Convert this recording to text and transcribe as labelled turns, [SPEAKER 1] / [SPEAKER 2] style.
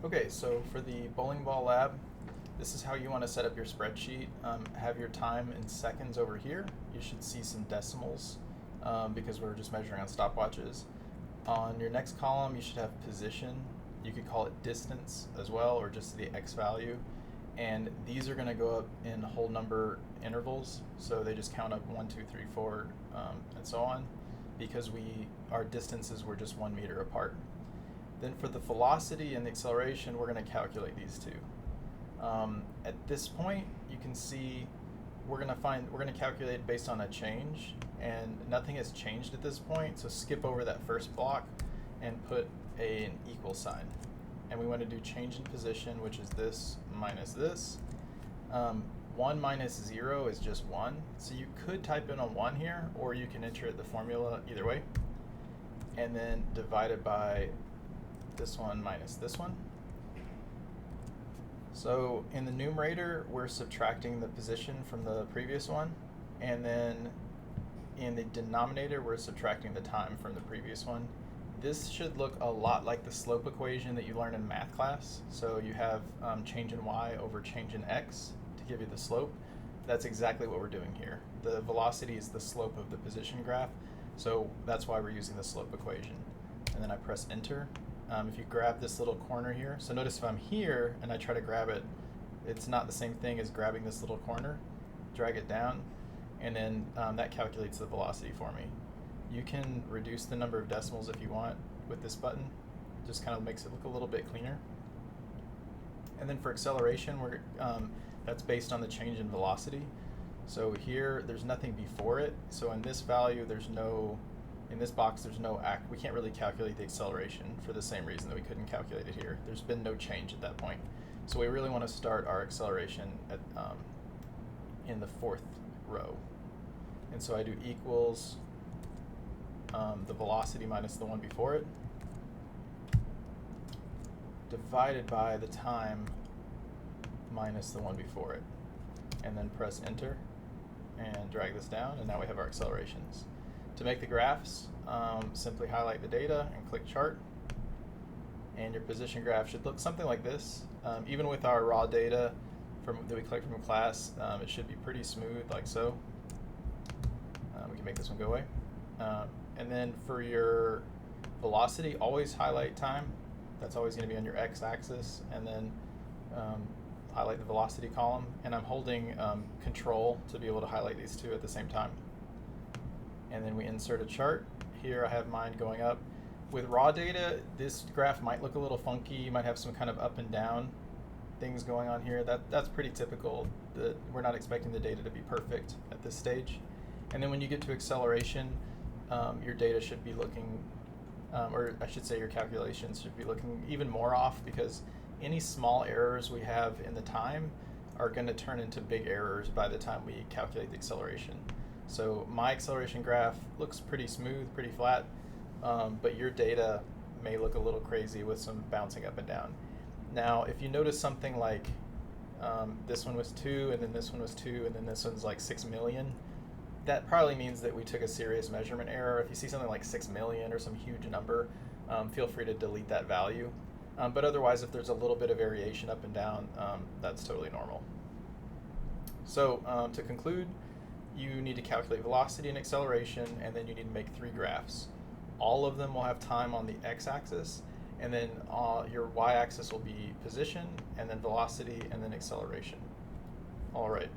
[SPEAKER 1] Okay, so for the bowling ball lab, this is how you want to set up your spreadsheet. Have your time in seconds over here. You should see some decimals because we're just measuring on stopwatches. On your next column, you should have position. You could call it distance as well, or just the x value. And these are going to go up in whole number intervals, so they just count up 1, 2, 3, 4, and so on, because our distances were just 1 meter apart. Then for the velocity and the acceleration, we're going to calculate these two. At this point, you can see we're going to calculate based on a change, and nothing has changed at this point. So skip over that first block and put an equal sign. And we want to do change in position, which is this minus this. 1 minus 0 is just 1. So you could type in a 1 here, or you can enter the formula either way. And then divided by this one minus this one. So in the numerator, we're subtracting the position from the previous one, and then in the denominator, we're subtracting the time from the previous one. This should look a lot like the slope equation that you learned in math class. So you have change in y over change in x to give you the slope. That's exactly what we're doing here. The velocity is the slope of the position graph, so that's why we're using the slope equation. And then I press enter. If you grab this little corner here, so notice if I'm here and I try to grab it, it's not the same thing as grabbing this little corner. Drag it down, and then that calculates the velocity for me. You can reduce the number of decimals if you want with this button. Just kind of makes it look a little bit cleaner. And then for acceleration, that's based on the change in velocity. So here, there's nothing before it. So in this value, in this box, there's no we can't really calculate the acceleration for the same reason that we couldn't calculate it here. There's been no change at that point. So we really want to start our acceleration at, in the fourth row. And so I do equals the velocity minus the one before it, divided by the time minus the one before it. And then press enter and drag this down, and now we have our accelerations. To make the graphs, simply highlight the data and click chart. And your position graph should look something like this. Even with our raw data that we collected from class, it should be pretty smooth, like so. We can make this one go away. And then for your velocity, always highlight time. That's always going to be on your x-axis. And then highlight the velocity column. And I'm holding control to be able to highlight these two at the same time. And then we insert a chart. Here I have mine going up. With raw data, this graph might look a little funky. You might have some kind of up and down things going on here. That's pretty typical. We're not expecting the data to be perfect at this stage. And then when you get to acceleration, your data should be looking, or I should say your calculations should be looking even more off, because any small errors we have in the time are going to turn into big errors by the time we calculate the acceleration. So my acceleration graph looks pretty smooth, pretty flat, but your data may look a little crazy with some bouncing up and down. Now, if you notice something like this one was 2, and then this one was 2, and then this one's like 6 million, that probably means that we took a serious measurement error. If you see something like 6 million or some huge number, feel free to delete that value. But otherwise, if there's a little bit of variation up and down, that's totally normal. So to conclude, you need to calculate velocity and acceleration, and then you need to make 3 graphs. All of them will have time on the x-axis, and then your y-axis will be position, and then velocity, and then acceleration. All right.